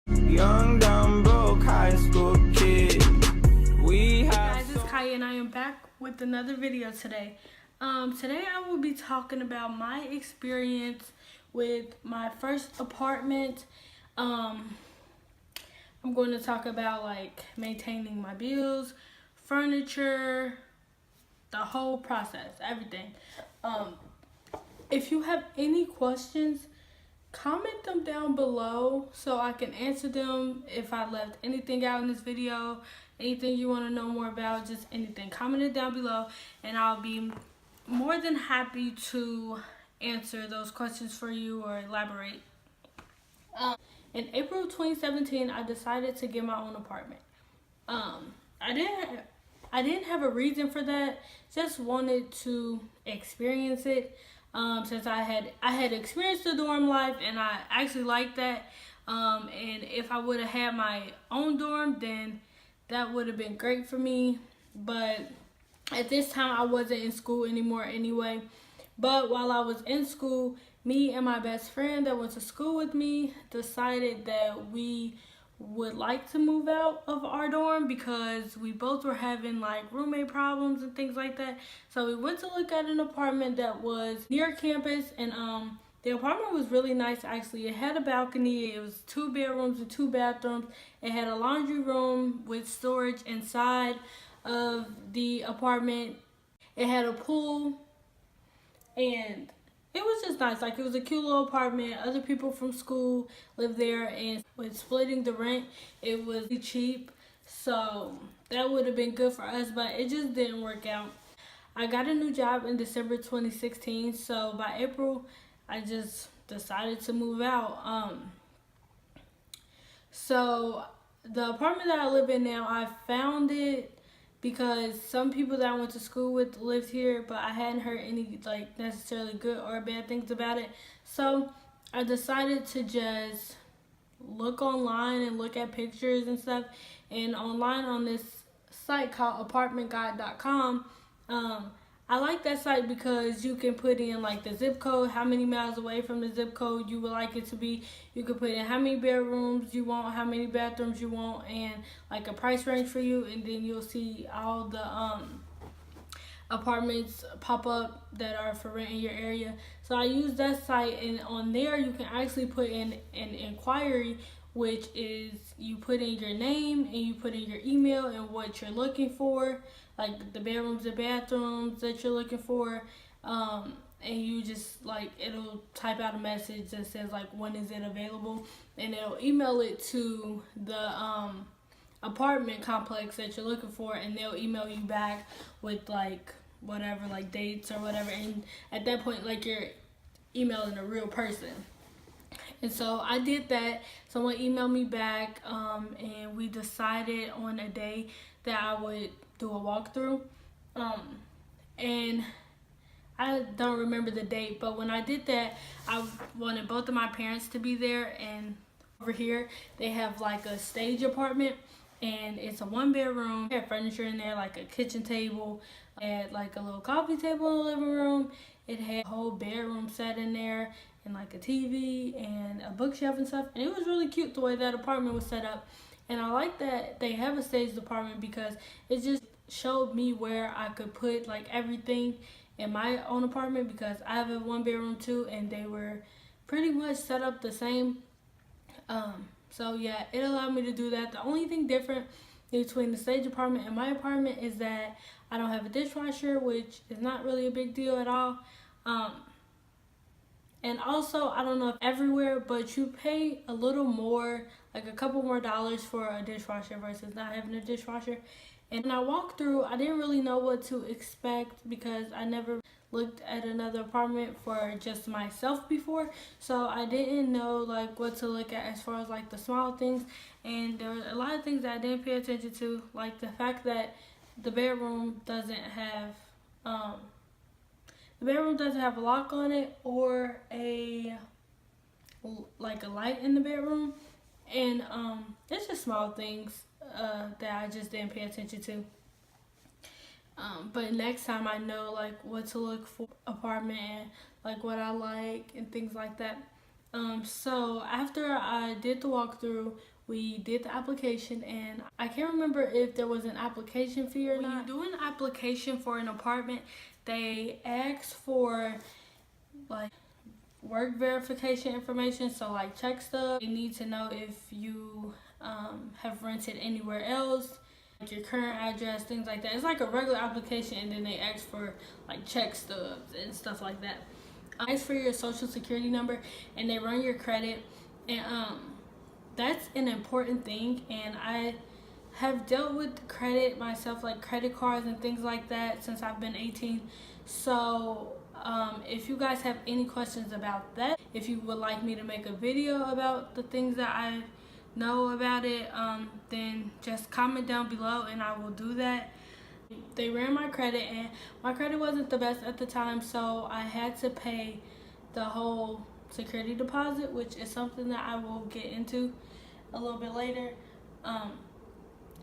Young, dumb, broke high school kid. We have. Hey guys, it's Kaya and I am back with another video today. Today I will be talking about my experience with my first apartment. I'm going to talk about like maintaining my bills, furniture, the whole process, everything. If you have any questions, comment them down below so I can answer them. If I left anything out in this video, anything you want to know more about, just anything, comment it down below and I'll be more than happy to answer those questions for you or elaborate. In April 2017, I decided to get my own apartment. I didn't have a reason for that. Just wanted to experience it. Since I had experienced the dorm life and I actually liked that. And if I would have had my own dorm, then that would have been great for me. But at this time, I wasn't in school anymore anyway. But while I was in school, me and my best friend that went to school with me decided that we would like to move out of our dorm because we both were having like roommate problems and things like that. So we went to look at an apartment that was near campus, and the apartment was really nice actually. It had a balcony, it was 2 bedrooms and 2 bathrooms. It had a laundry room with storage inside of the apartment. It had a pool, and it was just nice. Like, it was a cute little apartment. Other people from school lived there, and with splitting the rent, it was cheap. So that would have been good for us, but it just didn't work out. I got a new job in December 2016, so by April, I just decided to move out. So the apartment that I live in now, I found it because some people that I went to school with lived here, but I hadn't heard any like necessarily good or bad things about it. So I decided to just look online and look at pictures and stuff. And online on this site called apartmentguide.com, I like that site because you can put in like the zip code, how many miles away from the zip code you would like it to be. You can put in how many bedrooms you want, how many bathrooms you want, and like a price range for you, and then you'll see all the apartments pop up that are for rent in your area. So I use that site, and on there you can actually put in an inquiry, which is you put in your name and you put in your email and what you're looking for, like the bedrooms and bathrooms that you're looking for, and you just like, it'll type out a message that says like when is it available, and it'll email it to the apartment complex that you're looking for, and they'll email you back with like whatever, like dates or whatever, and at that point like you're emailing a real person. And so I did that. Someone emailed me back, and we decided on a day that I would do a walkthrough. And I don't remember the date, but when I did that, I wanted both of my parents to be there. And over here, they have like a stage apartment, and it's a 1 bedroom. They have furniture in there, like a kitchen table, and like a little coffee table in the living room. It had a whole bedroom set in there, and like a TV and a bookshelf and stuff. And it was really cute the way that apartment was set up. And I like that they have a staged apartment because it just showed me where I could put like everything in my own apartment, because I have a 1 bedroom too, and they were pretty much set up the same. So yeah, it allowed me to do that. The only thing different between the stage apartment and my apartment is that I don't have a dishwasher, which is not really a big deal at all. And also, I don't know if everywhere, but you pay a little more, like a couple more dollars for a dishwasher versus not having a dishwasher. And when I walked through, I didn't really know what to expect because I never looked at another apartment for just myself before. So I didn't know like what to look at as far as like the small things. And there were a lot of things that I didn't pay attention to, like the fact that the bedroom doesn't have a lock on it or a light in the bedroom. And it's just small things that I just didn't pay attention to. But next time I know like what to look for apartment and like what I like and things like that. So after I did the walkthrough, We did the application, and I can't remember if there was an application fee or not. When you do an application for an apartment, they ask for like work verification information, so like check stuff. They need to know if you have rented anywhere else, like your current address, things like that. It's like a regular application, and then they ask for like check stubs and stuff like that. Ask for your social security number, and they run your credit, and that's an important thing. And I have dealt with credit myself, like credit cards and things like that, since I've been 18. So if you guys have any questions about that, if you would like me to make a video about the things that I know about it, then just comment down below and I will do that. They ran my credit, and my credit wasn't the best at the time, so I had to pay the whole security deposit, which is something that I will get into a little bit later.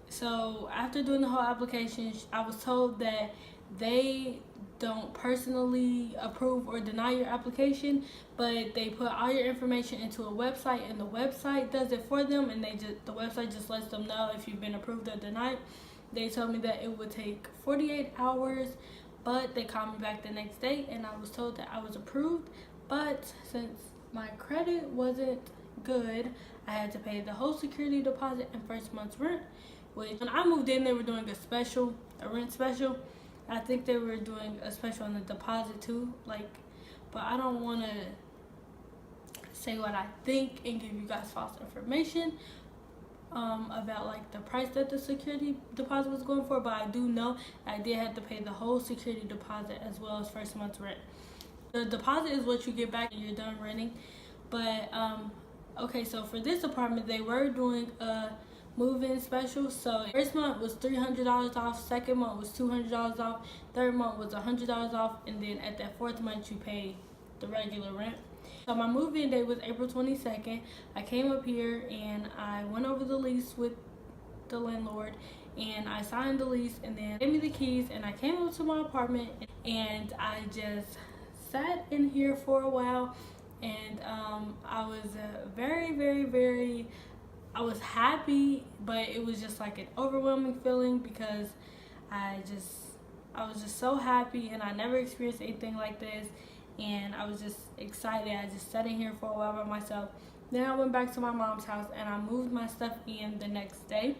So after doing the whole application, I was told that they don't personally approve or deny your application, but they put all your information into a website, and the website does it for them, and the website just lets them know if you've been approved or denied. They told me that it would take 48 hours, but they called me back the next day, and I was told that I was approved. But since my credit wasn't good, I had to pay the whole security deposit and first month's rent, which when I moved in, they were doing a rent special. I think they were doing a special on the deposit too, but I don't want to say what I think and give you guys false information about like the price that the security deposit was going for, but I do know I did have to pay the whole security deposit as well as first month's rent. The deposit is what you get back when you're done renting. But okay, so for this apartment, they were doing a move-in special. So first month was $300 off, second month was $200 off, third month was $100 off, and then at that fourth month you pay the regular rent. So my move-in day was April 22nd. I came up here and I went over the lease with the landlord, and I signed the lease, and then gave me the keys, and I came up to my apartment, and I just sat in here for a while, and I was I was happy, but it was just like an overwhelming feeling because I was just so happy, and I never experienced anything like this, and I was just excited. I just sat in here for a while by myself. Then I went back to my mom's house and I moved my stuff in the next day,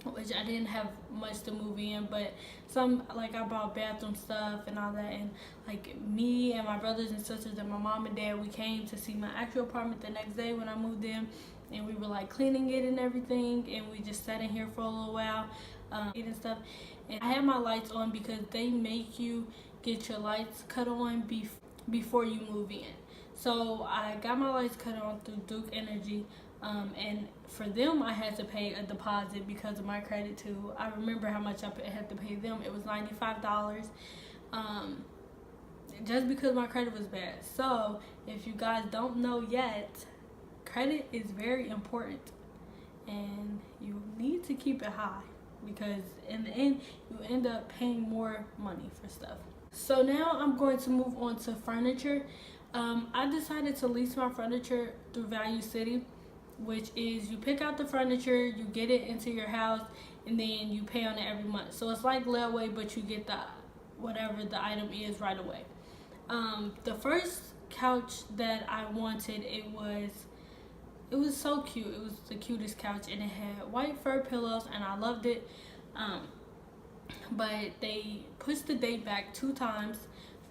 which I didn't have much to move in, but some, like I bought bathroom stuff and all that, and like me and my brothers and sisters and my mom and dad, we came to see my actual apartment the next day when I moved in, and we were like cleaning it and everything, and we just sat in here for a little while eating stuff. And I had my lights on because they make you get your lights cut on before you move in. So I got my lights cut on through Duke Energy, and for them I had to pay a deposit because of my credit too. I remember how much I had to pay them. It was $95, just because my credit was bad. So if you guys don't know yet, credit is very important, and you need to keep it high because in the end you end up paying more money for stuff. So now I'm going to move on to furniture. I decided to lease my furniture through Value City, which is you pick out the furniture, you get it into your house, and then you pay on it every month. So it's like layaway, but you get whatever the item is right away. The first couch that I wanted, it was so cute. It was the cutest couch, and it had white fur pillows, and I loved it. But they pushed the date back 2 times,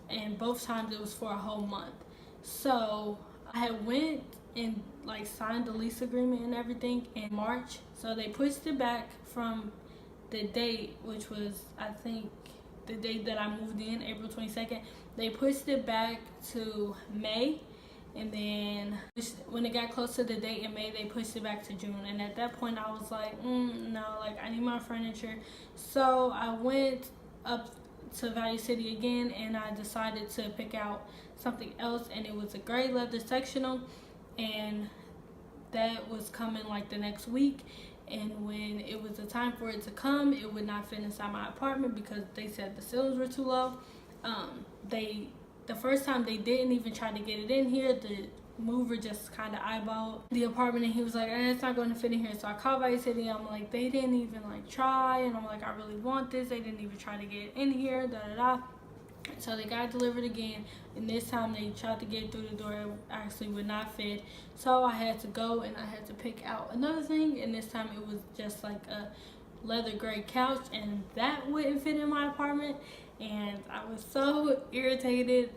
and both times it was for a whole month. So I had went and like signed the lease agreement and everything in March. So they pushed it back from the date, which was I think the date that I moved in, April 22nd. They pushed it back to May. And then when it got close to the date in May, they pushed it back to June. And at that point, I was like, no, like I need my furniture. So I went up to Value City again, and I decided to pick out something else. And it was a gray leather sectional, and that was coming like the next week. And when it was the time for it to come, it would not fit inside my apartment because they said the ceilings were too low. The first time they didn't even try to get it in here. The mover just kind of eyeballed the apartment, and he was like, it's not going to fit in here. So I called Value City. I'm like, they didn't even like try, and I'm like, I really want this. They didn't even try to get in here, da da da. So they got delivered again, and this time they tried to get through the door. It actually would not fit. So I had to go and I had to pick out another thing, and this time it was just like a leather gray couch, and that wouldn't fit in my apartment, and I was so irritated.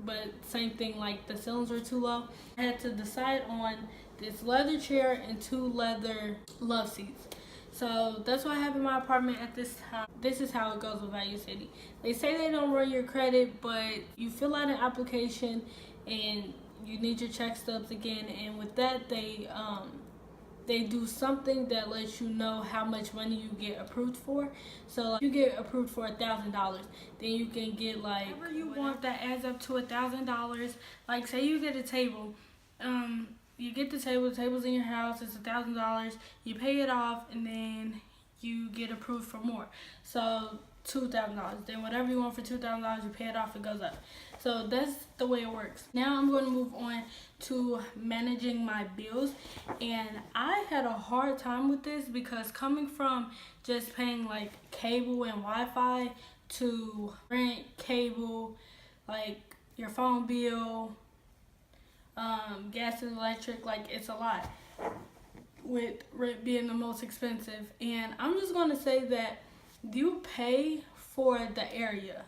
But same thing, like the ceilings were too low. I had to decide on this leather chair and 2 leather love seats. So that's what I have in my apartment at this time. This is how it goes with Value City. They say they don't run your credit, but you fill out an application and you need your check stubs again, and with that they do something that lets you know how much money you get approved for. So like, you get approved for $1,000, then you can get like whatever you want that adds up to $1,000. Like say you get a table, you get the table's in your house, it's $1,000, you pay it off, and then you get approved for more. So $2,000, then whatever you want for $2,000, you pay it off, it goes up. So that's the way it works. Now I'm going to move on to managing my bills, and I had a hard time with this because coming from just paying like cable and Wi-Fi to rent, cable, like your phone bill, gas and electric, like it's a lot, with rent being the most expensive. And I'm just going to say that you pay for the area.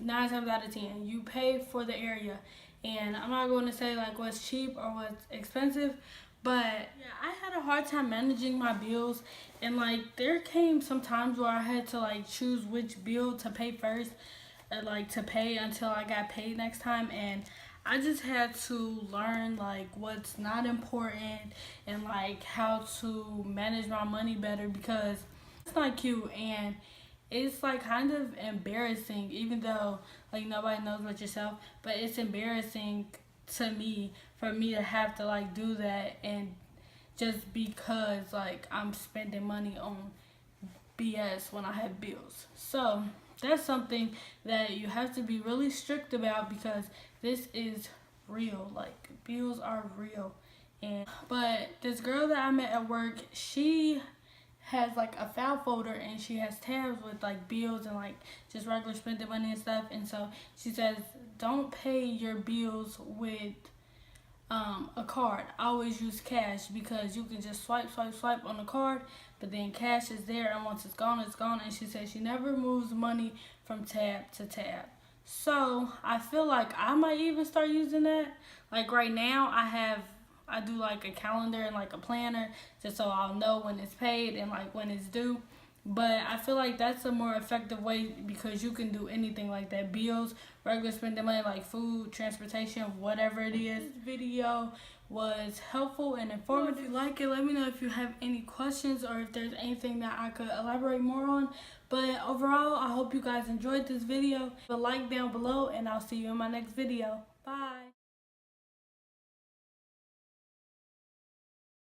9 times out of 10, you pay for the area. And I'm not going to say like what's cheap or what's expensive, but yeah, I had a hard time managing my bills, and like there came some times where I had to like choose which bill to pay first, and like to pay until I got paid next time. And I just had to learn like what's not important and like how to manage my money better, because it's not cute and it's like kind of embarrassing, even though like nobody knows but yourself, but it's embarrassing to me for me to have to like do that, and just because like I'm spending money on BS when I have bills. So that's something that you have to be really strict about, because this is real. Like bills are real. But this girl that I met at work, she has like a file folder, and she has tabs with like bills and like just regular spending money and stuff. And so she says, don't pay your bills with a card. Always use cash, because you can just swipe on the card, but then cash is there, and once it's gone, it's gone. And she says she never moves money from tab to tab. So I feel like I might even start using that. Like right now I do like a calendar and like a planner, just so I'll know when it's paid and like when it's due. But I feel like that's a more effective way, because you can do anything like that. Bills, regular spending money like food, transportation, whatever it is. This video was helpful and informative. If you like it, let me know if you have any questions or if there's anything that I could elaborate more on. But overall, I hope you guys enjoyed this video. Leave a like down below, and I'll see you in my next video. Bye.